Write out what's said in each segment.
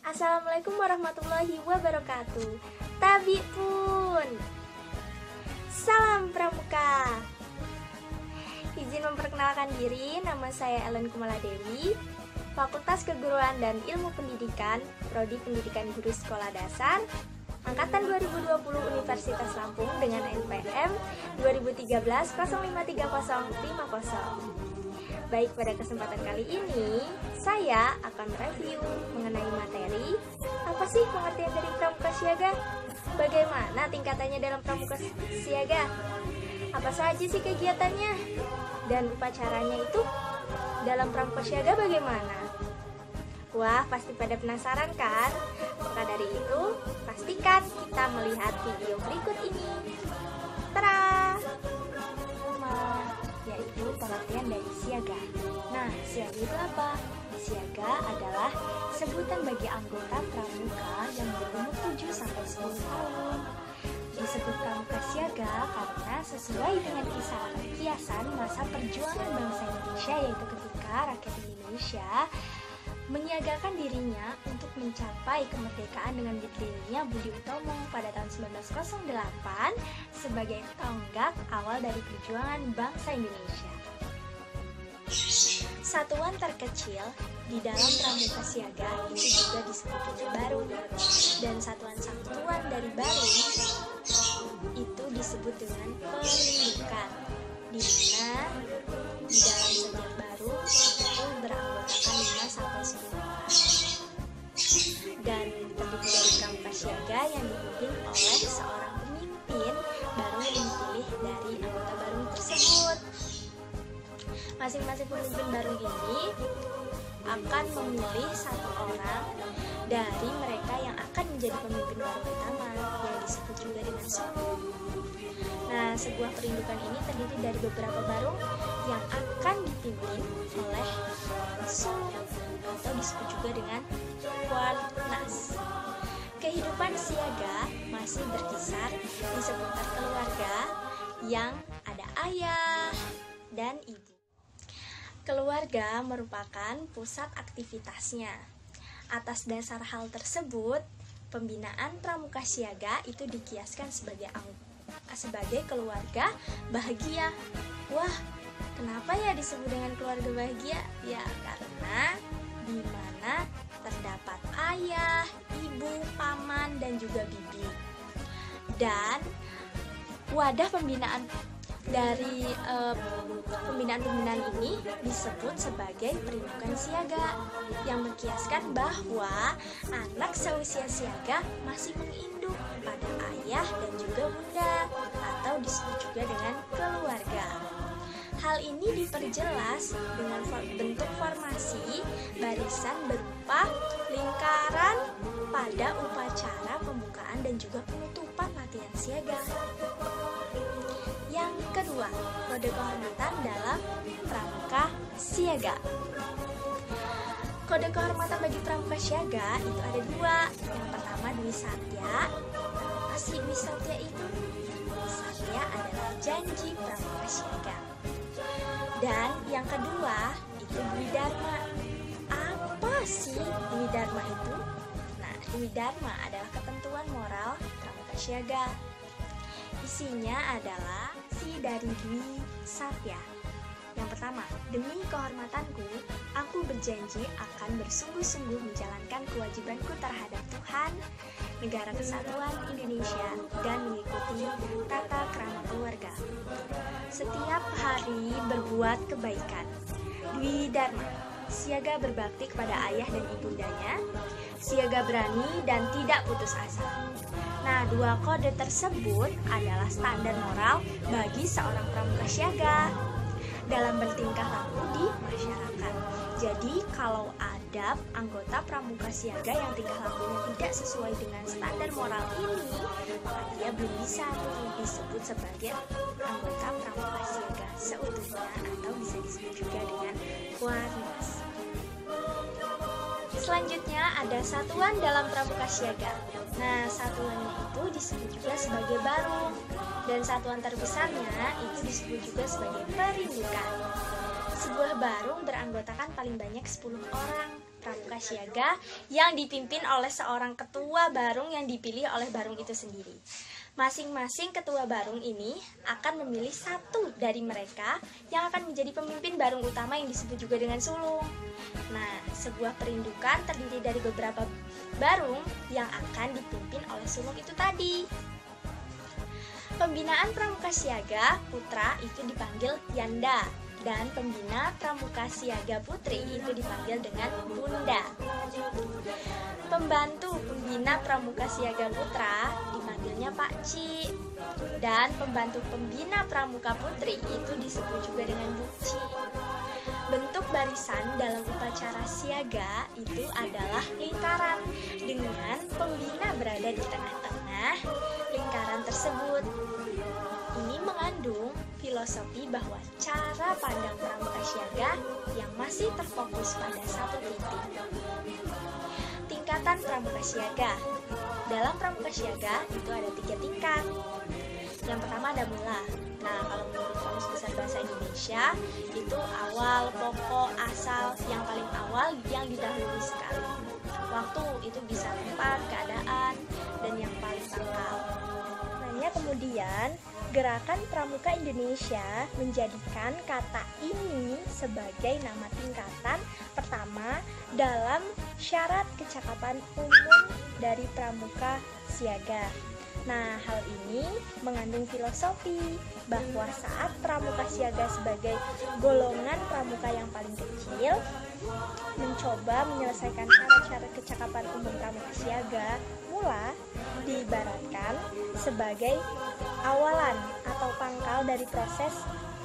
Assalamualaikum warahmatullahi wabarakatuh. Tabi pun. Salam Pramuka. Izin memperkenalkan diri, nama saya Ellen Kumala Dewi, Fakultas Keguruan dan Ilmu Pendidikan, Prodi Pendidikan Guru Sekolah Dasar, Angkatan 2020 Universitas Lampung dengan NPM 2013-053050. Baik, pada kesempatan kali ini saya akan review mengenai materi apa sih pengertian dari Pramuka Siaga, bagaimana tingkatannya dalam Pramuka Siaga, apa saja sih kegiatannya, dan upacaranya itu dalam Pramuka Siaga bagaimana. Wah, pasti pada penasaran kan? Maka dari itu, pastikan kita melihat video berikut ini. Tara! Yaitu pengertian dari siaga. Nah, siaga itu apa? Siaga adalah sebutan bagi anggota pramuka yang berumur 7-10 tahun. Disebut pramuka siaga karena sesuai dengan kiasan masa perjuangan bangsa Indonesia, yaitu ketika rakyat Indonesia menyiagakan dirinya untuk mencapai kemerdekaan dengan berdirinya Budi Utomo pada tahun 1908 sebagai tonggak awal dari perjuangan bangsa Indonesia. Satuan terkecil di dalam pramuka siaga itu juga disebut dengan barung, dan satuan-satuan dari barung itu disebut dengan pelindukan, di mana di dalam setiap barung itu beranggotakan 5-10 orang, dan terdiri dari pramuka siaga yang dipimpin oleh seorang pemimpin barung yang dipilih dari anggota barung tersebut. Masing-masing pemimpin barung ini akan memilih satu orang dari mereka yang akan menjadi pemimpin barung utama, yang disebut juga dengan suku. Nah, sebuah perindukan ini terdiri dari beberapa barung yang akan dipimpin oleh suluk atau disebut juga dengan warnas. Kehidupan siaga masih berkisar di seputar keluarga yang ada ayah dan ibu. Keluarga merupakan pusat aktivitasnya. Atas dasar hal tersebut, pembinaan pramuka siaga itu dikiaskan sebagai keluarga bahagia. Wah, kenapa ya disebut dengan keluarga bahagia? Ya, karena di mana terdapat ayah, ibu, paman, dan juga bibi. Dan wadah pembinaan dari pembinaan-pembinaan ini disebut sebagai perindukan siaga, yang mengkiaskan bahwa anak seusia siaga masih menginduk pada ayah dan juga bunda, atau disebut juga dengan keluarga. Hal ini diperjelas dengan bentuk formasi barisan berupa lingkaran pada upacara pembukaan dan juga penutupan latihan siaga. Yang kedua, kode kehormatan dalam pramuka siaga. Kode kehormatan bagi pramuka siaga itu ada dua. Yang pertama, Dwi Satya. Apa sih Dwi Satya itu? Dwi Satya adalah janji pramuka siaga. Dan yang kedua itu Dwi Dharma. Apa sih Dwi Dharma itu? Nah, Dwi Dharma adalah ketentuan moral pramuka siaga. Isinya adalah si dari Dwi Satya. Yang pertama, demi kehormatanku, aku berjanji akan bersungguh-sungguh menjalankan kewajibanku terhadap Tuhan, Negara Kesatuan Indonesia, dan mengikuti tata krama keluarga. Setiap hari berbuat kebaikan. Dwi Dharma, siaga berbakti kepada ayah dan ibundanya, siaga berani dan tidak putus asa. Nah, dua kode tersebut adalah standar moral bagi seorang pramuka siaga dalam bertingkah laku di masyarakat. Jadi, kalau ada anggota pramuka siaga yang tingkah lakunya tidak sesuai dengan standar moral ini, maka dia belum bisa disebut sebagai anggota pramuka siaga seutuhnya, atau bisa disebut juga dengan warnas. Selanjutnya ada satuan dalam pramuka siaga. Nah, satuannya itu disebut juga sebagai barung, dan satuan terbesarnya itu disebut juga sebagai perindukan. Sebuah barung beranggotakan paling banyak 10 orang. pramuka siaga yang dipimpin oleh seorang ketua barung yang dipilih oleh barung itu sendiri. Masing-masing ketua barung ini akan memilih satu dari mereka yang akan menjadi pemimpin barung utama yang disebut juga dengan sulung. Nah, sebuah perindukan terdiri dari beberapa barung yang akan dipimpin oleh sulung itu tadi. Pembinaan pramuka siaga putra itu dipanggil Yanda, dan pembina pramuka siaga putri itu dipanggil dengan Bunda. Pembantu pembina pramuka siaga putra dipanggilnya Pakci, dan pembantu pembina pramuka putri itu disebut juga dengan Buci. Bentuk barisan dalam upacara siaga itu adalah lingkaran dengan pembina berada di tengah-tengah lingkaran tersebut. Ini mengandung filosofi bahwa cara pandang pramuka siaga yang masih terfokus pada satu titik. Tingkatan pramuka siaga. Dalam pramuka siaga itu ada 3 tingkat. Yang pertama ada mula. Nah, kalau menurut Kamus Besar Bahasa Indonesia itu awal, pokok, asal, yang paling awal yang didahului sekali. Waktu itu bisa tempat, keadaan, dan yang paling pangkal. Kemudian, Gerakan Pramuka Indonesia menjadikan kata ini sebagai nama tingkatan pertama dalam syarat kecakapan umum dari pramuka siaga. Nah, hal ini mengandung filosofi bahwa saat pramuka siaga sebagai golongan pramuka yang paling kecil mencoba menyelesaikan syarat-syarat kecakapan umum pramuka siaga, mula diibaratkan sebagai awalan atau pangkal dari proses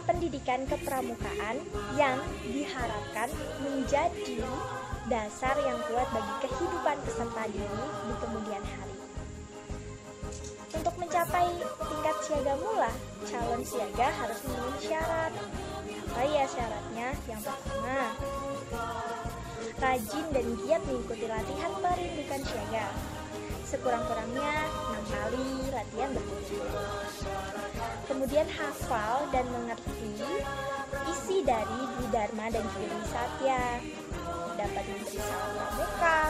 pendidikan kepramukaan yang diharapkan menjadi dasar yang kuat bagi kehidupan peserta didik di kemudian hari. Untuk mencapai tingkat siaga mula, calon siaga harus memenuhi syarat. Apa ya syaratnya? Yang pertama, rajin dan giat mengikuti latihan perindukan siaga. Sekurang-kurangnya 6 kali latihan berturut-turut. Kemudian hafal dan mengerti isi dari Dwi Dharma dan juga Dwi Satya. Dapat memberi salam pramuka.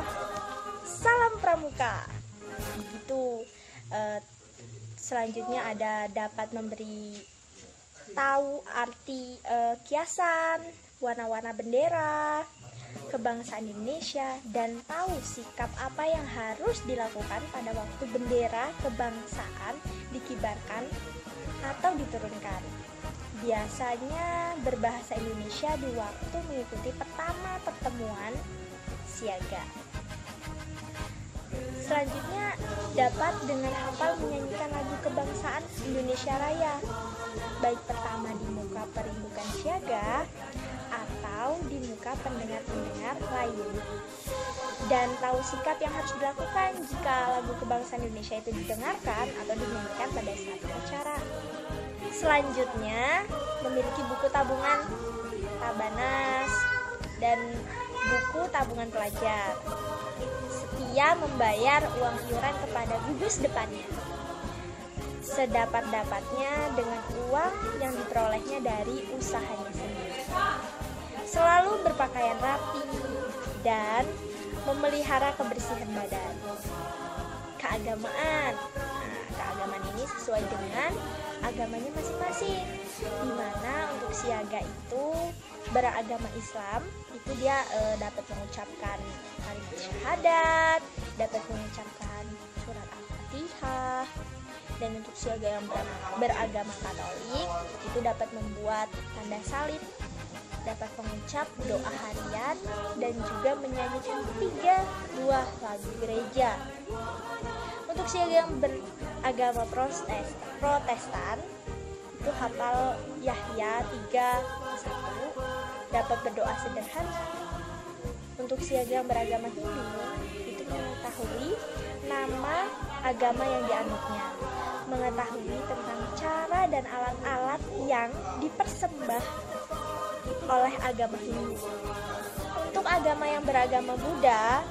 Salam pramuka. Begitu. Selanjutnya ada dapat memberi tahu arti kiasan, warna-warna bendera kebangsaan Indonesia, dan tahu sikap apa yang harus dilakukan pada waktu bendera kebangsaan dikibarkan atau diturunkan. Biasanya berbahasa Indonesia di waktu mengikuti pertama pertemuan siaga. Selanjutnya dapat dengan hafal menyanyikan lagu kebangsaan Indonesia Raya, baik pertama di muka perindukan siaga atau di muka pendengar-pendengar lain. Dan tahu sikap yang harus dilakukan jika lagu kebangsaan Indonesia itu didengarkan atau dinyanyikan pada saat acara. Selanjutnya memiliki buku tabungan Tabanas dan buku tabungan pelajar. Setia membayar uang iuran kepada gugus depannya sedapat-dapatnya dengan uang yang diperolehnya dari usahanya sendiri. Selalu berpakaian rapi dan memelihara kebersihan badan. Keagamaan. Nah, keagamaan ini sesuai dengan agamanya masing-masing. Di mana untuk siaga itu beragama Islam itu dia dapat mengucapkan kalimat syahadat, dapat mengucapkan surat Al-Fatihah. Dan untuk siaga yang beragama Katolik itu dapat membuat tanda salib, dapat mengucap doa harian, dan juga menyanyikan 3 buah lagu gereja. Untuk siaga yang beragama Protestan itu hafal Yahya 3:1, dapat berdoa sederhana. Untuk siaga yang beragama Hindu itu mengetahui nama agama yang dianutnya, mengetahui tentang cara dan alat-alat yang dipersembah oleh agama Hindu. Untuk agama yang beragama Buddha,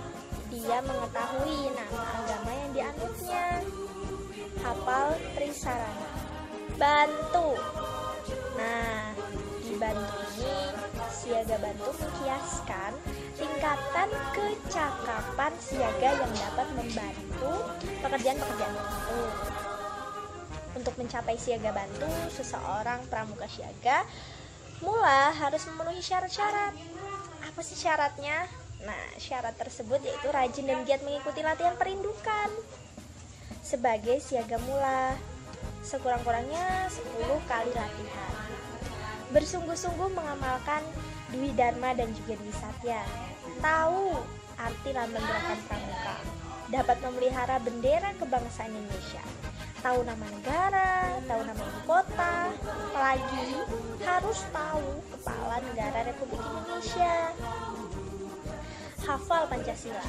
dia mengetahui nama agama yang dianutnya, hafal Trisarana. Bantu. Nah, di Bantu ini Siaga Bantu mengkiaskan tingkatan kecakapan siaga yang dapat membantu pekerjaan-pekerjaan tertentu. Untuk mencapai Siaga Bantu, seseorang pramuka siaga mula harus memenuhi syarat-syarat. Apa sih syaratnya? Nah, syarat tersebut yaitu rajin dan giat mengikuti latihan perindukan sebagai siaga mula, sekurang-kurangnya 10 kali latihan. Bersungguh-sungguh mengamalkan Dwi Dharma dan juga Dwi Satya. Tahu arti lambang gerakan pramuka. Dapat memelihara bendera kebangsaan Indonesia. Tahu nama negara, tahu nama ibu kota, apalagi harus tahu kepala negara Republik Indonesia. Hafal Pancasila,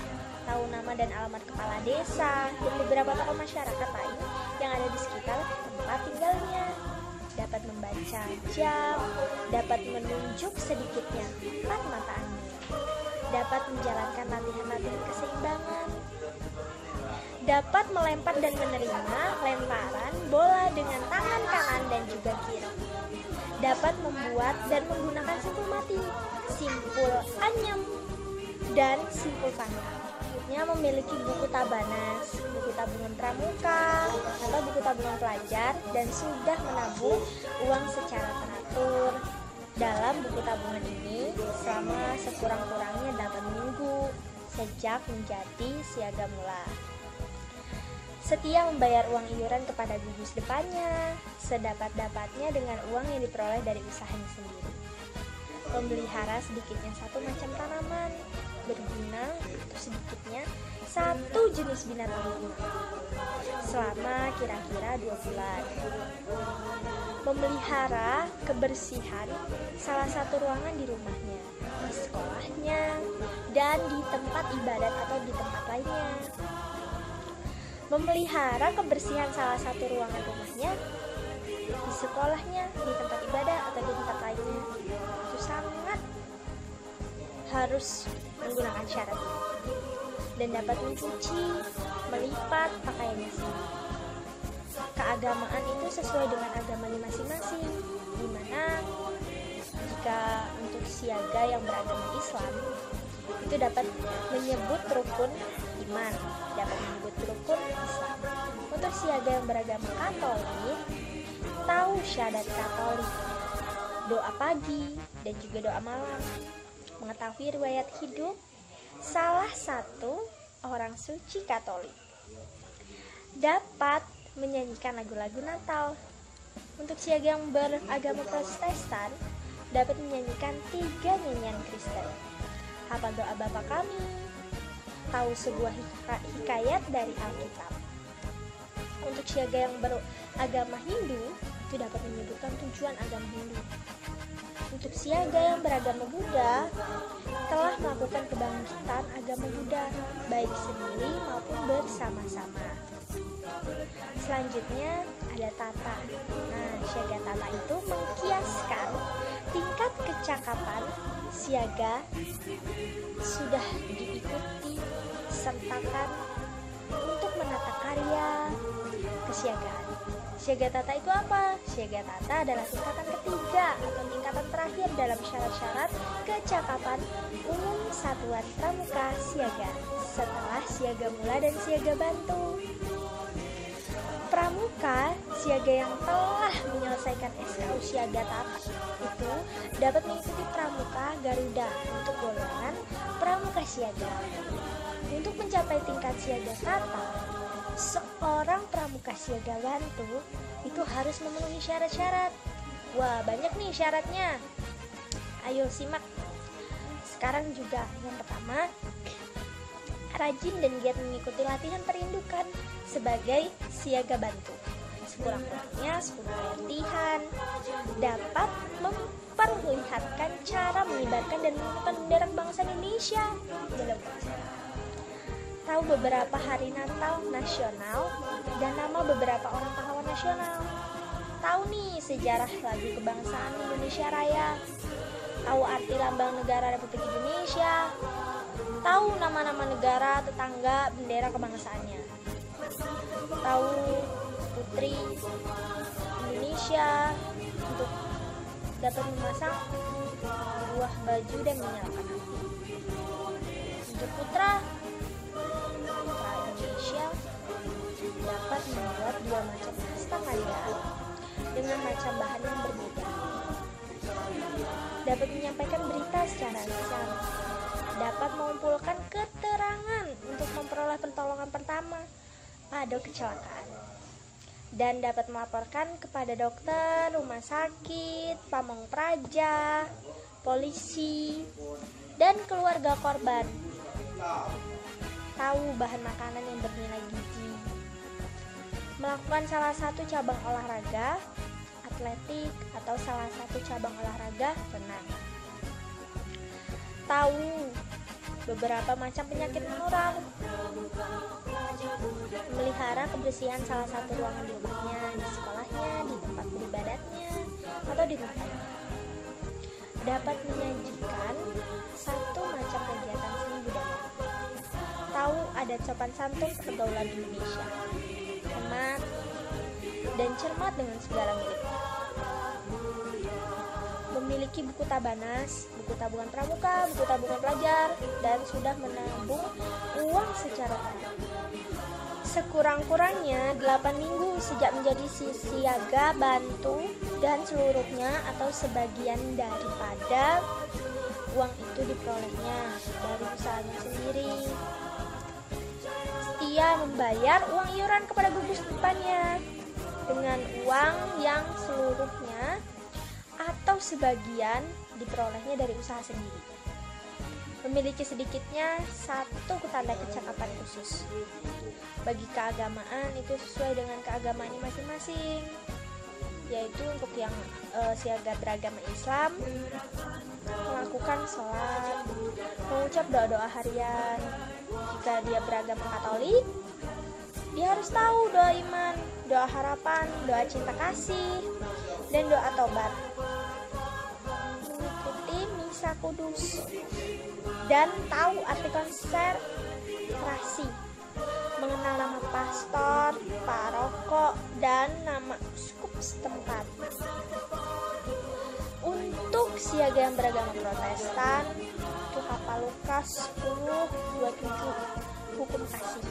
tahu nama dan alamat kepala desa dan beberapa tokoh masyarakat lain yang ada di sekitar tempat tinggalnya. Dapat membaca jam, dapat menunjuk sedikitnya 4 mata angin, dapat menjalankan latihan-latihan keseimbangan, dapat melempar dan menerima lemparan bola dengan tangan kanan dan juga kiri, dapat membuat dan menggunakan simpul mati, simpul anyam, dan simpul pangkal. Memiliki buku tabanas, buku tabungan pramuka, atau buku tabungan pelajar, dan sudah menabung uang secara teratur. Dalam buku tabungan ini selama sekurang-kurangnya 8 minggu sejak menjadi siaga mula. Setia membayar uang iuran kepada gugus depannya sedapat-dapatnya dengan uang yang diperoleh dari usahanya sendiri. Memelihara sedikitnya 1 macam tanaman berguna atau sedikitnya 1 jenis binatang guna selama kira-kira 2 bulan. Memelihara kebersihan salah satu ruangan di rumahnya, di sekolahnya, dan di tempat ibadat atau di tempat lainnya. Memelihara kebersihan salah satu ruangan rumahnya, di sekolahnya, di tempat ibadah, atau di tempat lainnya. Itu sangat harus menggunakan syarat ini. Dan dapat mencuci, melipat pakaiannya sendiri. Keagamaan itu sesuai dengan agamanya masing-masing, di mana jika untuk siaga yang beragama Islam itu dapat menyebut rukun iman, dapat menyebut rukun Islam. Untuk siaga yang beragama Katolik, tahu syahadat Katolik, doa pagi dan juga doa malam, mengetahui riwayat hidup salah satu orang suci Katolik, dapat menyanyikan lagu-lagu Natal. Untuk siaga yang beragama Protestan dapat menyanyikan 3 nyanyian Kristen, hafal doa Bapa Kami, tahu sebuah hikayat dari Alkitab. Untuk siaga yang beragama Hindu itu dapat menyebutkan tujuan agama Hindu. Untuk siaga yang beragama Buddha telah melakukan kebangkitan agama Buddha baik sendiri maupun bersama-sama. Selanjutnya ada tata. Nah, siaga tata itu mengkiaskan tingkat kecakapan siaga sudah diikuti sertakan untuk menata karya kesiagaan. Siaga tata itu apa? Siaga tata adalah tingkatan ketiga atau tingkatan terakhir dalam syarat-syarat kecakapan umum satuan pramuka siaga setelah siaga mula dan siaga bantu. Pramuka siaga yang telah menyelesaikan SKU siaga tata itu dapat mengikuti pramuka Garuda untuk golongan pramuka siaga. Untuk mencapai tingkat siaga tata, seorang pramuka siaga bantu itu harus memenuhi syarat-syarat. Wah, banyak nih syaratnya. Ayo simak. Sekarang juga yang pertama, rajin dan giat mengikuti latihan perindukan sebagai siaga bantu. Sekurang-kurangnya 10 kali latihan, dapat memperlihatkan cara mengibarkan dan mengibarkan bendera kebangsaan Indonesia dalam upacara. Tahu beberapa hari Natal nasional dan nama beberapa orang pahlawan nasional. Tahu nih sejarah lagu kebangsaan Indonesia Raya. Tahu arti lambang negara Republik Indonesia. Tahu nama-nama negara tetangga bendera kebangsaannya. Tahu putri Indonesia untuk dapat memasang buah baju dan menyalakan api. Untuk putra Indonesia dapat membuat 2 macam hasta karya dengan macam bahan yang berbeda. Dapat menyampaikan berita secara lisan, dapat mengumpulkan keterangan untuk memperoleh pertolongan pertama pada kecelakaan, dan dapat melaporkan kepada dokter, rumah sakit, pamong praja, polisi, dan keluarga korban. Tahu bahan makanan yang bernilai gizi. Melakukan salah satu cabang olahraga, atletik, atau salah satu cabang olahraga renang. Tahu beberapa macam penyakit menular. Memelihara kebersihan salah satu ruangan di rumahnya, di sekolahnya, di tempat beribadatnya, atau di tempatnya. Dapat menyajikan satu macam kegiatan seni budaya. Tahu adat sopan santun pergaulan Indonesia, hemat dan cermat dengan segala miliknya. Memiliki buku tabanas, buku tabungan pramuka, buku tabungan pelajar, dan sudah menabung uang secara tenang. Sekurang-kurangnya 8 minggu sejak menjadi siaga bantu, dan seluruhnya atau sebagian daripada uang itu diperolehnya dari usahanya sendiri. Setia membayar uang iuran kepada gugus depannya dengan uang yang seluruhnya atau sebagian diperolehnya dari usaha sendiri. Memiliki sedikitnya 1 tanda kecakapan khusus. Bagi keagamaan itu sesuai dengan keagamaannya masing-masing, yaitu untuk yang siaga beragama Islam, melakukan sholat, mengucap doa-doa harian. Jika dia beragama Katolik, dia harus tahu doa iman, doa harapan, doa cinta kasih, dan doa tobat. Mengikuti misa kudus dan tahu arti konsekrasi, mengenal nama pastor, paroko, dan nama uskup setempat. Untuk siaga yang beragama Protestan, itu hafal Lukas 10:27, hukum kasih.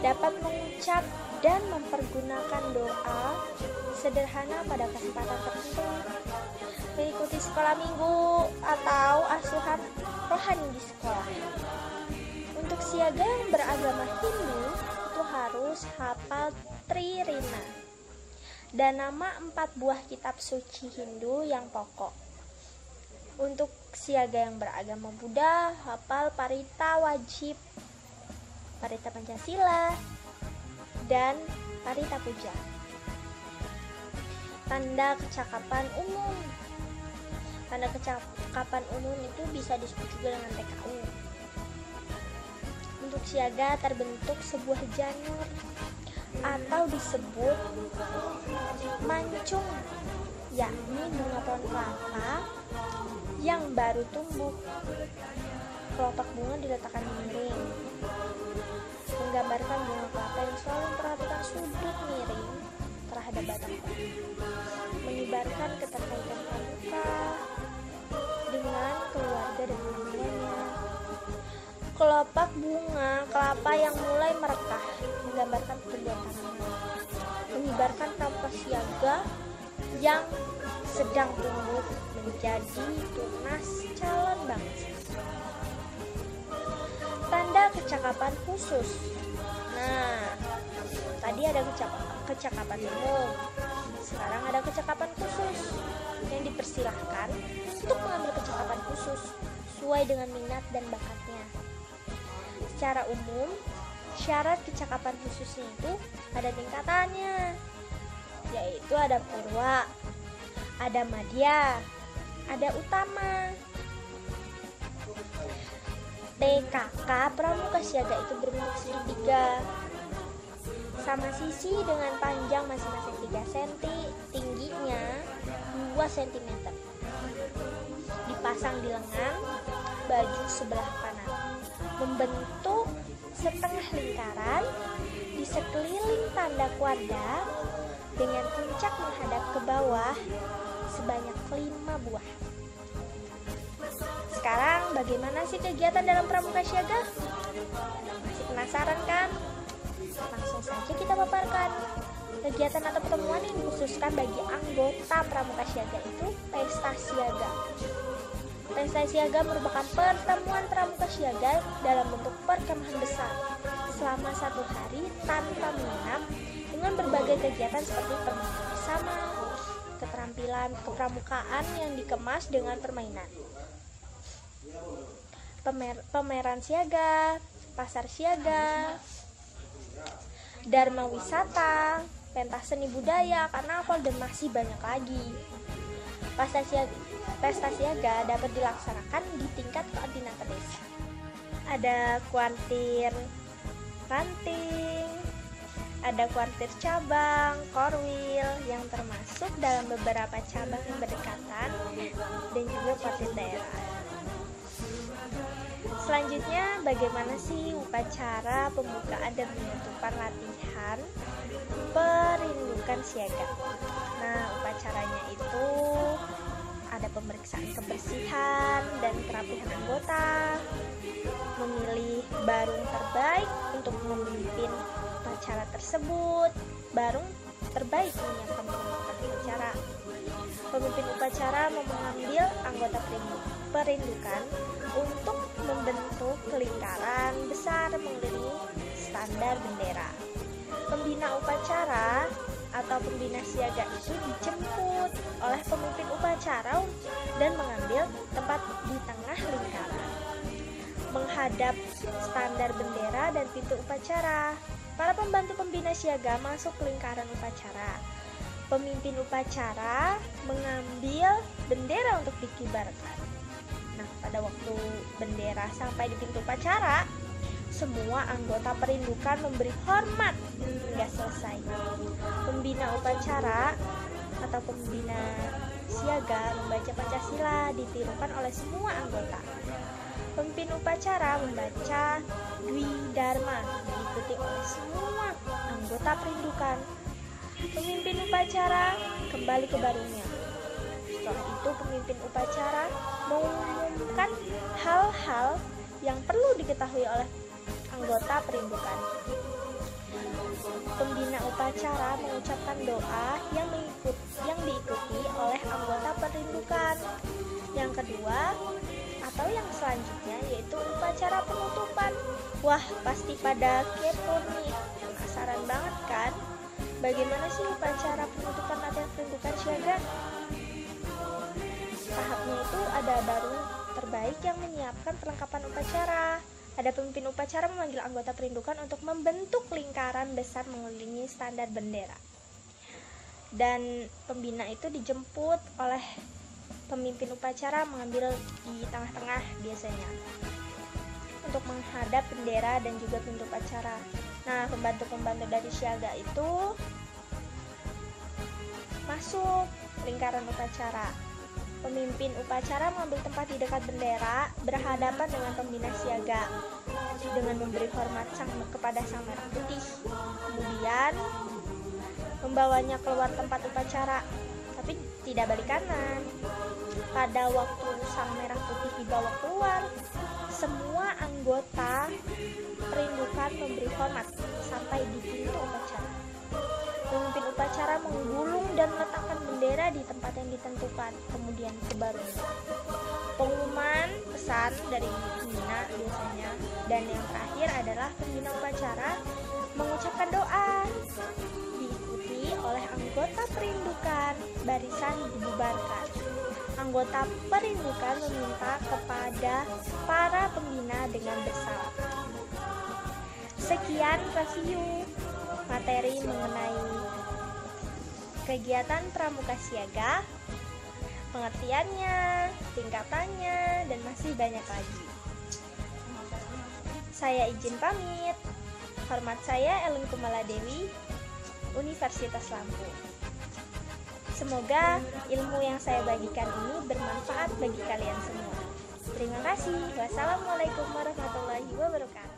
Dapat mengucap dan mempergunakan doa sederhana pada kesempatan tertentu. Mengikuti sekolah minggu atau asuhan rohani di sekolah. Untuk siaga yang beragama Hindu itu harus hafal Tririna dan nama 4 buah kitab suci Hindu yang pokok. Untuk siaga yang beragama Buddha, hafal Parita wajib, Parita Pancasila, dan Parita Puja. Tanda kecakapan umum. Tanda kecakapan umum itu bisa disebut juga dengan TKU. Untuk siaga terbentuk sebuah janur atau disebut mancung, yakni bunga pohon kelapa yang baru tumbuh. Kelopak bunga diletakkan miring, menggambarkan bunga kelapa yang selalu memperhatikan sudut miring terhadap batang pohon, mengibarkan keterkaitan pramuka dengan keluarga dan hubungannya. Kelopak bunga kelapa yang mulai merekah menggambarkan pertumbuhan tanaman, mengibarkan pramuka siaga yang sedang tumbuh menjadi tunas calon bangsa. Tanda kecakapan khusus. Nah, tadi ada kecakapan umum, sekarang ada kecakapan khusus yang dipersilahkan untuk mengambil kecakapan khusus sesuai dengan minat dan bakatnya. Secara umum, syarat kecakapan khususnya itu ada tingkatannya, yaitu ada purwa, ada madya, ada utama. TKK pramuka siaga itu berbentuk segitiga, sama sisi dengan panjang masing-masing 3 cm, tingginya 2 cm. Dipasang di lengan baju sebelah kanan, membentuk setengah lingkaran di sekeliling tanda kuadrat dengan puncak menghadap ke bawah sebanyak 5 buah. bagaimana sih kegiatan dalam Pramuka Siaga? Masih penasaran kan? Langsung saja kita paparkan. Kegiatan atau pertemuan yang dikhususkan bagi anggota Pramuka Siaga itu Pesta Siaga. Pesta Siaga merupakan pertemuan Pramuka Siaga dalam bentuk perkemahan besar selama 1 hari tanpa menginap, dengan berbagai kegiatan seperti permainan bersama, keterampilan kepramukaan yang dikemas dengan permainan, pameran siaga, pasar siaga, dharma wisata, pentas seni budaya, karnaval, dan masih banyak lagi. Pesta siaga dapat dilaksanakan di tingkat koordinator desa. Ada kuartir ranting, ada kuartir cabang, korwil yang termasuk dalam beberapa cabang yang berdekatan, dan juga kuartir daerah. Selanjutnya, bagaimana sih upacara pembukaan dan penutupan latihan perindukan siaga? Nah, upacaranya itu ada pemeriksaan kebersihan dan kerapihan anggota, memilih barung terbaik untuk memimpin upacara tersebut, barung terbaik menyiapkan upacara. Pemimpin upacara mengambil anggota perindukan untuk membentuk lingkaran besar mengelilingi standar bendera. Pembina upacara atau pembina siaga itu dijemput oleh pemimpin upacara dan mengambil tempat di tengah lingkaran, menghadap standar bendera dan pintu upacara. Para pembantu pembina siaga masuk ke lingkaran upacara. Pemimpin upacara mengambil bendera untuk dikibarkan. Nah, pada waktu bendera sampai di pintu upacara, semua anggota perindukan memberi hormat hingga selesai. Pembina upacara atau pembina siaga membaca Pancasila ditirukan oleh semua anggota. Pemimpin upacara membaca Dwi Dharma diikuti oleh semua anggota perindukan. Pemimpin upacara kembali ke barungnya. Setelah itu pemimpin upacara mengumumkan hal-hal yang perlu diketahui oleh anggota perindukan. Pembina upacara mengucapkan doa yang diikuti oleh anggota perindukan. Yang kedua atau yang selanjutnya yaitu upacara penutupan. Wah, pasti pada kepo nih, penasaran banget kan? Bagaimana sih upacara penutupan latihan perindukan siaga? Tahapnya itu ada barung terbaik yang menyiapkan perlengkapan upacara. Ada pemimpin upacara memanggil anggota perindukan untuk membentuk lingkaran besar mengelilingi standar bendera. Dan pembina itu dijemput oleh pemimpin upacara mengambil di tengah-tengah biasanya untuk menghadap bendera dan juga pintu upacara. Nah, pembantu-pembantu dari siaga itu masuk lingkaran upacara. Pemimpin upacara mengambil tempat di dekat bendera berhadapan dengan pembina siaga dengan memberi hormat kepada sang merah putih. Kemudian membawanya keluar tempat upacara, tapi tidak balik kanan. Pada waktu sang merah putih dibawa keluar, semua anggota perindukan memberi hormat sampai di pintu upacara. Pemimpin upacara menggulung dan meletakkan bendera di tempat yang ditentukan, kemudian ke barung. Pengumuman pesan dari pembina biasanya, dan yang terakhir adalah pembina upacara mengucapkan doa, diikuti oleh anggota perindukan. Barisan dibubarkan. Anggota perindukan meminta kepada para pembina dengan bersalam. Sekian review materi mengenai kegiatan Pramuka Siaga, pengertiannya, tingkatannya, dan masih banyak lagi. Saya izin pamit. Hormat saya Ellen Kumala Dewi, Universitas Lampung. Semoga ilmu yang saya bagikan ini bermanfaat bagi kalian semua. Terima kasih. Wassalamualaikum warahmatullahi wabarakatuh.